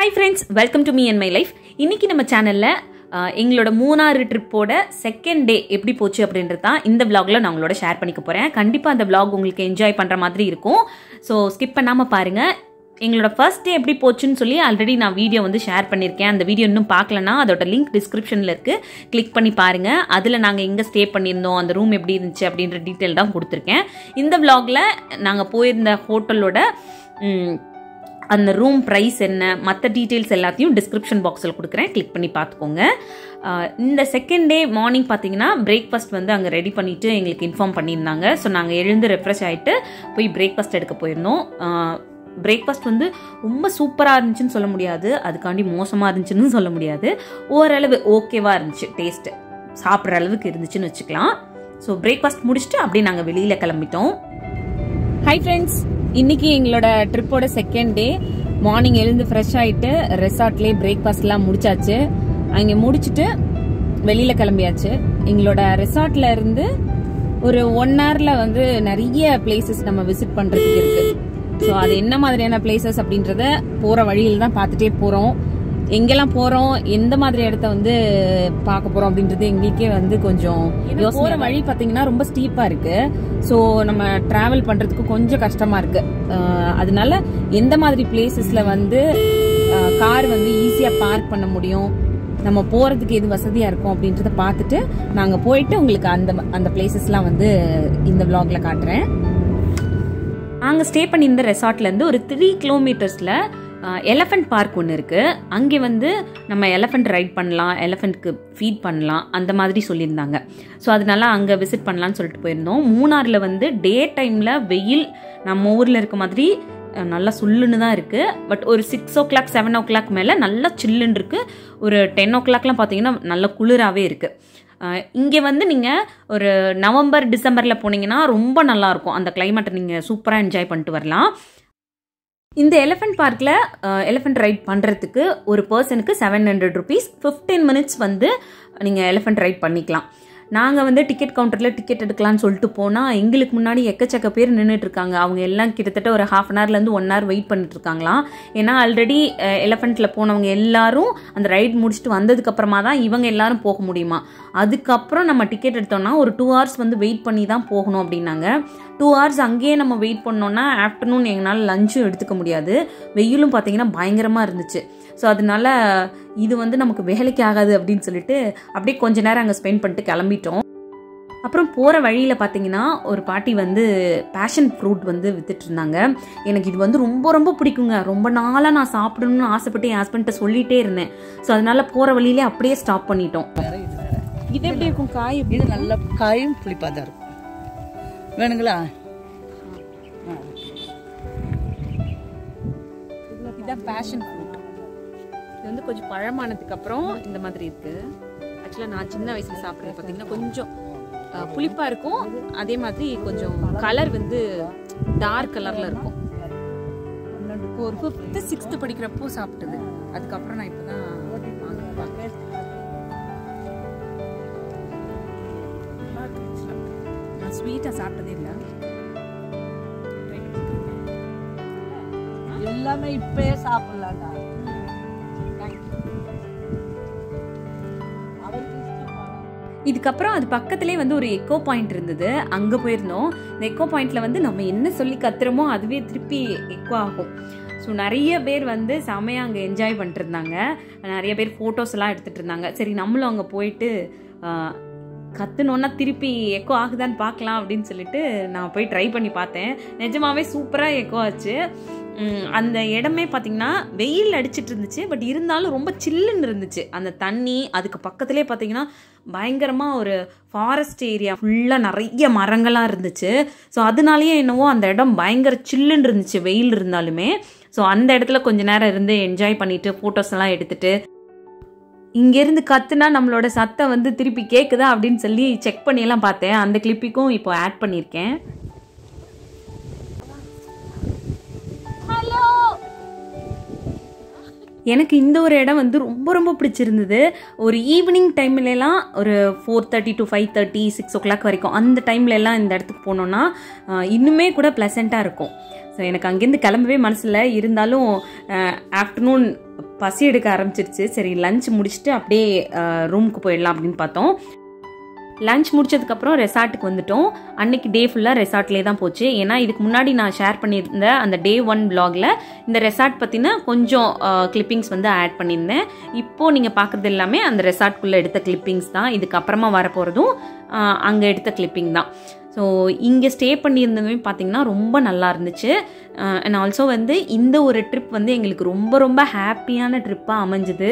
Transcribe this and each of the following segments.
Hi friends, welcome to me and my life. இன்னைக்கு நம்ம சேனல்ல எங்களோட மூணாறு ட்ரிப்போட செகண்ட் டே எப்படி போச்சு அப்படின்றத இந்த vlogல நான் உங்களோட ஷேர் பண்ணிக்க போறேன். கண்டிப்பா அந்த vlog உங்களுக்கு என்ஜாய் பண்ற மாதிரி இருக்கும். சோ ஸ்கிப் பண்ணாம பாருங்க. எங்களோட ஃபர்ஸ்ட் டே எப்படி போச்சுன்னு சொல்லி ஆல்ரெடி நான் வீடியோ வந்து ஷேர் பண்ணியிருக்கேன். அந்த வீடியோ இன்னும் பார்க்கலனா அதோட லிங்க் டிஸ்கிரிப்ஷனில் இருக்குது, கிளிக் பண்ணி பாருங்கள். அதில் நாங்கள் எங்கே ஸ்டே பண்ணியிருந்தோம், அந்த ரூம் எப்படி இருந்துச்சு அப்படின்ற டீட்டெயில் தான் கொடுத்துருக்கேன். இந்த vlogல நாங்கள் போயிருந்த ஹோட்டலோட அந்த ரூம் ப்ரைஸ் என்ன, மற்ற டீட்டெயில்ஸ் எல்லாத்தையும் டிஸ்கிரிப்ஷன் பாக்ஸில் கொடுக்குறேன், கிளிக் பண்ணி பார்த்துக்கோங்க. இந்த செகண்ட் டே மார்னிங் பார்த்தீங்கன்னா பிரேக்ஃபாஸ்ட் வந்து அங்கே ரெடி பண்ணிவிட்டு எங்களுக்கு இன்ஃபார்ம் பண்ணியிருந்தாங்க. ஸோ நாங்கள் எழுந்து ரெஃப்ரெஷ் ஆகிட்டு போய் பிரேக்ஃபாஸ்ட் எடுக்க போயிருந்தோம். பிரேக்ஃபாஸ்ட் வந்து ரொம்ப சூப்பராக இருந்துச்சுன்னு சொல்ல முடியாது, அதுக்காண்டி மோசமாக இருந்துச்சுன்னு சொல்ல முடியாது. ஓரளவு ஓகேவாக இருந்துச்சு, டேஸ்ட்டு சாப்பிட்ற அளவுக்கு இருந்துச்சுன்னு வச்சுக்கலாம். ஸோ பிரேக்ஃபாஸ்ட் முடிச்சுட்டு அப்படியே நாங்கள் வெளியில் கிளம்பிட்டோம். ஹாய் ஃப்ரெண்ட்ஸ், இன்னைக்கு எங்களோட ட்ரிப்போட செகண்ட் டே. மார்னிங் எழுந்து ஃப்ரெஷ் ஆகிட்டு ரெசார்ட்லேயே பிரேக்ஃபாஸ்ட்லாம் முடிச்சாச்சு. அங்கே முடிச்சுட்டு வெளியில் கிளம்பியாச்சு. எங்களோட ரெசார்ட்ல இருந்து ஒரு 1 hourல வந்து நிறைய பிளேசஸ் நம்ம விசிட் பண்ணுறதுக்கு இருக்குது. ஸோ அது என்ன மாதிரியான பிளேசஸ் அப்படின்றத போகிற வழியில் தான் பார்த்துட்டே போகிறோம். எங்கெல்லாம் போகிறோம், எந்த மாதிரி இடத்த வந்து பார்க்க போகிறோம் அப்படின்றது எங்களுக்கே வந்து கொஞ்சம் போகிற வழி பார்த்தீங்கன்னா ரொம்ப ஸ்டீப்பாக இருக்குது. ஸோ நம்ம ட்ராவல் பண்ணுறதுக்கு கொஞ்சம் கஷ்டமாக இருக்குது. அதனால எந்த மாதிரி பிளேசஸில் வந்து கார் வந்து ஈஸியாக பார்க் பண்ண முடியும், நம்ம போகிறதுக்கு எது வசதியாக இருக்கும் அப்படின்றத பார்த்துட்டு நாங்கள் போயிட்டு உங்களுக்கு அந்த பிளேசஸ்லாம் வந்து இந்த vlogல காட்டுறேன். நாங்கள் ஸ்டே பண்ணியிருந்த ரெசார்ட்லேருந்து ஒரு 3 kilometers எலஃபண்ட் பார்க் ஒன்று இருக்குது. அங்கே வந்து நம்ம எலஃபண்ட் ரைட் பண்ணலாம், எலஃபண்ட்க்கு ஃபீட் பண்ணலாம், அந்த மாதிரி சொல்லியிருந்தாங்க. ஸோ அதனால அங்கே விசிட் பண்ணலான்னு சொல்லிட்டு போயிருந்தோம். மூணாறில் வந்து டே டைமில் வெயில் நம்ம ஊரில் இருக்க மாதிரி நல்லா சுல்லுன்னு தான் இருக்குது. பட் ஒரு 6 o'clock 7 o'clock மேலே நல்லா சில்லுன்னு இருக்குது. ஒரு 10 o'clockலாம் பார்த்தீங்கன்னா நல்ல குளிராகவே இருக்குது. இங்கே வந்து நீங்கள் ஒரு நவம்பர் டிசம்பரில் போனீங்கன்னா ரொம்ப நல்லாயிருக்கும். அந்த கிளைமேட்டை நீங்கள் சூப்பராக என்ஜாய் பண்ணிட்டு வரலாம். இந்த எலிஃபென்ட் பார்க்கில் எலிஃபென்ட் ரைட் பண்ணுறதுக்கு ஒரு பர்சனுக்கு 700 rupees, 15 minutes வந்து நீங்கள் எலிஃபென்ட் ரைட் பண்ணிக்கலாம். நாங்கள் வந்து டிக்கெட் கவுண்டரில் டிக்கெட் எடுக்கலான்னு சொல்லிட்டு போனால் எங்களுக்கு முன்னாடி எக்கச்சக்க பேர் நின்றுட்டு இருக்காங்க. அவங்க எல்லாம் கிட்டத்தட்ட ஒரு 1/2 hourலேருந்து 1 hour வெயிட் பண்ணிட்டு இருக்காங்களாம். ஏன்னா ஆல்ரெடி எலிஃபெண்ட்டில் போனவங்க எல்லாரும் அந்த ரைட் முடிச்சுட்டு வந்ததுக்கு அப்புறமா தான் இவங்க எல்லாரும் போக முடியுமா. அதுக்கப்புறம் நம்ம டிக்கெட் எடுத்தோம்னா ஒரு 2 hours வந்து வெயிட் பண்ணி தான் போகணும் அப்படின்னாங்க. 2 hours அங்கேயே நம்ம வெயிட் பண்ணோன்னா ஆஃப்டர்நூன் எங்களால் லஞ்சும் எடுத்துக்க முடியாது. வெயிலும் பார்த்தீங்கன்னா பயங்கரமாக இருந்துச்சு. ஸோ அதனால இது வந்து நமக்கு வேலைக்கு ஆகாது அப்படின்னு சொல்லிட்டு அப்படியே கொஞ்ச நேரம் அங்கே ஸ்பெண்ட் பண்ணிட்டு கிளம்பிட்டோம். அப்புறம் போகிற வழியில் பார்த்தீங்கன்னா ஒரு பாட்டி வந்து பேஷன் ஃப்ரூட் வந்து வித்துட்டு இருந்தாங்க. எனக்கு இது வந்து ரொம்ப ரொம்ப பிடிக்குங்க. ரொம்ப நாளாக நான் சாப்பிடணும்னு ஆசைப்பட்டு என் ஹஸ்பண்ட்ட சொல்லிகிட்டே இருந்தேன். ஸோ அதனால போகிற வழியிலே அப்படியே ஸ்டாப் பண்ணிட்டோம். இது எப்படி இருக்கும் காய்? இது நல்ல காயும் புளிப்பாக தான் இருக்கும். வேணுங்களா? இதுதான் பேஷன் ஃப்ரூட். இது வந்து கொஞ்சம் பழமானதுக்கு அப்புறம் இந்த மாதிரி இருக்கு. ஆக்சுவலாக நான் சின்ன வயசுல சாப்பிட்றது பார்த்தீங்கன்னா கொஞ்சம் புளிப்பா இருக்கும். அதே மாதிரி கொஞ்சம் கலர் வந்து டார்க் கலர்ல இருக்கும். ஒரு 5th 6th படிக்கிறப்போ சாப்பிட்டது. அதுக்கப்புறம் நான் இப்பதான் நான் ஸ்வீட்டா சாப்பிட்டதே இல்லை. எல்லாமே இப்பயே சாப்பிடலாம்டா. இதுக்கப்புறம் அது பக்கத்துலேயே வந்து ஒரு எக்கோ பாயிண்ட் இருந்தது, அங்கே போயிருந்தோம். இந்த எக்கோ பாயிண்ட்ல வந்து நம்ம என்ன சொல்லி கத்துறோமோ அதுவே திருப்பி எக்கோ ஆகும். ஸோ நிறைய பேர் வந்து செமையாக அங்கே என்ஜாய் பண்ணிட்டு இருந்தாங்க. நிறைய பேர் ஃபோட்டோஸ் எல்லாம் எடுத்துகிட்டு இருந்தாங்க. சரி நம்மளும் அங்கே போயிட்டு கத்துனோன்னா திருப்பி எக்கோ ஆகுதான்னு பார்க்கலாம் அப்படின்னு சொல்லிட்டு நான் போய் ட்ரை பண்ணி பார்த்தேன். நிஜமாவே சூப்பராக எக்கோ ஆச்சு. அந்த இடமே பார்த்தீங்கன்னா வெயில் அடிச்சிட்டு இருந்துச்சு, பட் இருந்தாலும் ரொம்ப சில்லுன்னு இருந்துச்சு அந்த தண்ணி. அதுக்கு பக்கத்துலேயே பார்த்தீங்கன்னா பயங்கரமாக ஒரு ஃபாரஸ்ட் ஏரியா, ஃபுல்லாக நிறைய மரங்களாக இருந்துச்சு. ஸோ அதனாலேயே என்னவோ அந்த இடம் பயங்கர சில்லுன்னு இருந்துச்சு வெயில் இருந்தாலுமே. ஸோ அந்த இடத்துல கொஞ்ச நேரம் இருந்து என்ஜாய் பண்ணிட்டு ஃபோட்டோஸ் எல்லாம் எடுத்துட்டு, இங்கேருந்து கத்துனா நம்மளோட சத்தம் வந்து திருப்பி கேட்குதா அப்படின்னு சொல்லி செக் பண்ணியெல்லாம் பார்த்தேன். அந்த கிளிப்பிக்கும் இப்போ ஆட் பண்ணியிருக்கேன். எனக்கு இந்த ஒரு இடம் வந்து ரொம்ப ரொம்ப பிடிச்சிருந்தது. ஒரு ஈவினிங் டைம்லலாம் ஒரு 4:30 to 5:30 6 o'clock வரைக்கும் அந்த டைம்லலாம் இந்த இடத்துக்கு போனோன்னா இன்னுமே கூட ப்ளசண்ட்டாக இருக்கும். ஸோ எனக்கு அங்கேருந்து கிளம்பவே மனசில் இருந்தாலும் ஆஃப்டர்நூன் பசி எடுக்க ஆரம்பிச்சிருச்சு. சரி லஞ்ச் முடிச்சுட்டு அப்படியே ரூமுக்கு போயிடலாம் அப்படின்னு பார்த்தோம். லஞ்ச் முடிச்சதுக்கப்புறம் ரெசார்ட்டுக்கு வந்துட்டோம். அன்னைக்கு டே ஃபுல்லாக ரெசார்ட்லேயே தான் போச்சு. ஏன்னா இதுக்கு முன்னாடி நான் ஷேர் பண்ணியிருந்த அந்த Day 1 vlogல இந்த ரெசார்ட் பற்றின கொஞ்சம் கிளிப்பிங்ஸ் வந்து ஆட் பண்ணியிருந்தேன். இப்போது நீங்கள் பார்க்குறது எல்லாமே அந்த ரெசார்ட்குள்ளே எடுத்த கிளிப்பிங்ஸ் தான். இதுக்கப்புறமா வரப்போகிறதும் அங்கே எடுத்த கிளிப்பிங் தான். ஸோ இங்கே ஸ்டே பண்ணியிருந்ததுமே பார்த்திங்கன்னா ரொம்ப நல்லா இருந்துச்சு. அண்ட் ஆல்சோ வந்து இந்த ஒரு ட்ரிப் வந்து எங்களுக்கு ரொம்ப ரொம்ப ஹாப்பியான ட்ரிப்பாக அமைஞ்சுது.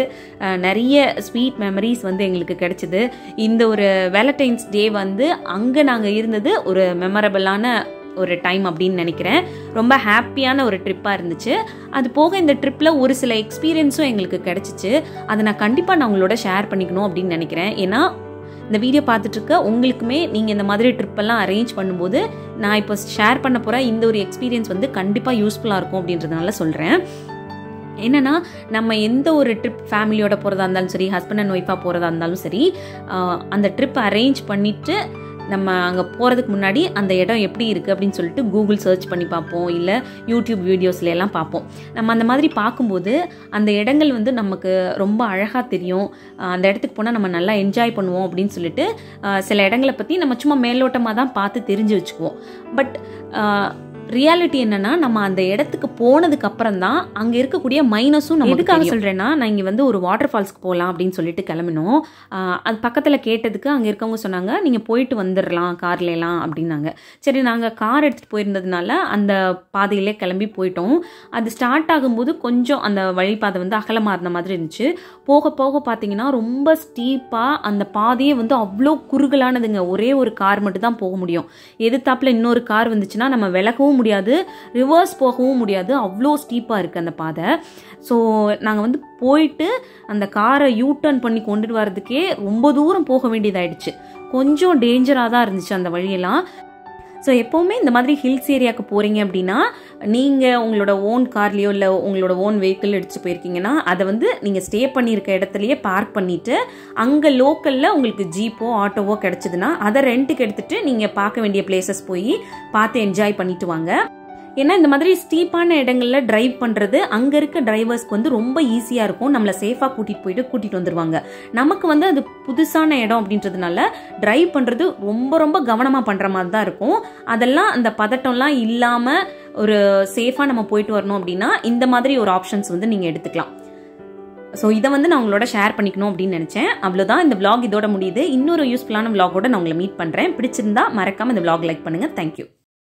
நிறைய ஸ்வீட் மெமரிஸ் வந்து எங்களுக்கு கிடைச்சிது. இந்த ஒரு வேலண்டைன்ஸ் டே வந்து அங்கே நாங்கள் இருந்தது ஒரு மெமரபிளான ஒரு டைம் அப்படின்னு நினைக்கிறேன். ரொம்ப ஹாப்பியான ஒரு ட்ரிப்பாக இருந்துச்சு. அது போக இந்த ட்ரிப்பில் ஒரு சில எக்ஸ்பீரியன்ஸும் எங்களுக்கு கிடைச்சிச்சு. அதை நான் கண்டிப்பாக உங்களோட ஷேர் பண்ணிக்கணும் அப்படின்னு நினைக்கிறேன். ஏன்னா இந்த வீடியோ பார்த்துட்டு இருக்க உங்களுக்குமே நீங்கள் இந்த மாதிரி ட்ரிப்பெல்லாம் அரேஞ்ச் பண்ணும்போது நான் இப்போ ஷேர் பண்ண போகிற இந்த ஒரு எக்ஸ்பீரியன்ஸ் வந்து கண்டிப்பாக யூஸ்ஃபுல்லாக இருக்கும் அப்படின்றதுனால சொல்கிறேன். என்னென்னா நம்ம எந்த ஒரு ட்ரிப் ஃபேமிலியோட போகிறதா இருந்தாலும் சரி, ஹஸ்பண்ட் அண்ட் ஒய்ஃபாக போகிறதா இருந்தாலும் சரி, அந்த ட்ரிப் அரேஞ்ச் பண்ணிவிட்டு நம்ம அங்கே போகிறதுக்கு முன்னாடி அந்த இடம் எப்படி இருக்குது அப்படின்னு சொல்லிட்டு கூகுள் சர்ச் பண்ணி பார்ப்போம், இல்லை யூடியூப் வீடியோஸ்ல எல்லாம் பார்ப்போம். நம்ம அந்த மாதிரி பார்க்கும்போது அந்த இடங்கள் வந்து நமக்கு ரொம்ப அழகாக தெரியும். அந்த இடத்துக்கு போனால் நம்ம நல்லா என்ஜாய் பண்ணுவோம் அப்படின்னு சொல்லிட்டு சில இடங்களை பற்றி நம்ம சும்மா மேலோட்டமாக தான் பார்த்து தெரிஞ்சு வச்சுக்குவோம். பட் ரியாலிட்டி என்னன்னா நம்ம அந்த இடத்துக்கு போனதுக்கு அப்புறம் தான் அங்கே இருக்கக்கூடிய மைனஸும் நம்ம எதுக்காக சொல்கிறேன்னா, நான் இங்கே வந்து ஒரு வாட்டர் ஃபால்ஸ்க்கு போகலாம் அப்படின்னு சொல்லிட்டு கிளம்பினோம். அது பக்கத்தில் கேட்டதுக்கு அங்கே இருக்கவங்க சொன்னாங்க நீங்கள் போயிட்டு வந்துடலாம் கார்லாம் அப்படின்னாங்க. சரி நாங்கள் கார் எடுத்துகிட்டு போயிருந்ததுனால அந்த பாதையிலே கிளம்பி போயிட்டோம். அது ஸ்டார்ட் ஆகும்போது கொஞ்சம் அந்த வழிபாதை வந்து அகலமாக இருந்த மாதிரி இருந்துச்சு. போக போக பார்த்தீங்கன்னா ரொம்ப ஸ்டீப்பாக அந்த பாதையே வந்து அவ்வளோ குறுகலானதுங்க. ஒரே ஒரு கார் மட்டும் தான் போக முடியும். எதிர்த்தாப்புல இன்னொரு கார் வந்துச்சுன்னா நம்ம விலகவும் முடியாது, ரிவர்ஸ் போகவும் முடியாது. அவ்வளோ ஸ்டீப்பாக இருக்குது அந்த பாதை. ஸோ நாங்கள் வந்து போயிட்டு அந்த காரை யூ டர்ன் பண்ணி கொண்டுட்டு வரதுக்கே ரொம்ப தூரம் போக வேண்டியதாயிடுச்சு. கொஞ்சம் டேஞ்சராக தான் இருந்துச்சு அந்த வழியெல்லாம். ஸோ எப்போவுமே இந்த மாதிரி ஹில்ஸ் ஏரியாவுக்கு போகிறீங்க அப்படின்னா நீங்கள் உங்களோட ஓன் கார்லேயோ இல்லை உங்களோட ஓன் வெஹிக்கிள் எடுத்துகிட்டு போயிருக்கீங்கன்னா அதை வந்து நீங்கள் ஸ்டே பண்ணியிருக்க இடத்துலையே பார்க் பண்ணிவிட்டு அங்கே லோக்கலில் உங்களுக்கு ஜீப்போ ஆட்டோவோ கிடச்சிதுன்னா அதை ரெண்ட்டுக்கு எடுத்துகிட்டு நீங்கள் பார்க்க வேண்டிய பிளேசஸ் போய் பார்த்து என்ஜாய் பண்ணிட்டு வாங்க. ஏன்னா இந்த மாதிரி ஸ்டீப்பான இடங்கள்ல டிரைவ் பண்ணுறது அங்கே இருக்க டிரைவர்ஸ்க்கு வந்து ரொம்ப ஈஸியாக இருக்கும். நம்மளை சேஃபாக கூட்டிகிட்டு வந்துடுவாங்க. நமக்கு வந்து அது புதுசான இடம் அப்படின்றதுனால டிரைவ் பண்ணுறது ரொம்ப ரொம்ப கவனமாக பண்ணுற மாதிரி தான் இருக்கும். அதெல்லாம் அந்த பதட்டம்லாம் இல்லாமல் ஒரு சேஃபாக நம்ம போயிட்டு வரணும் அப்படின்னா இந்த மாதிரி ஒரு ஆப்ஷன்ஸ் வந்து நீங்கள் எடுத்துக்கலாம். ஸோ இதை வந்து நான் உங்களோட ஷேர் பண்ணிக்கணும் அப்படின்னு நினச்சேன். அவ்வளோதான், இந்த vlog இதோட முடியுது. இன்னொரு யூஸ்ஃபுல்லான vlogஓட நான் உங்களை மீட் பண்ணுறேன். பிடிச்சிருந்தா மறக்காமல் இந்த vlog லைக் பண்ணுங்கள். தேங்க்யூ.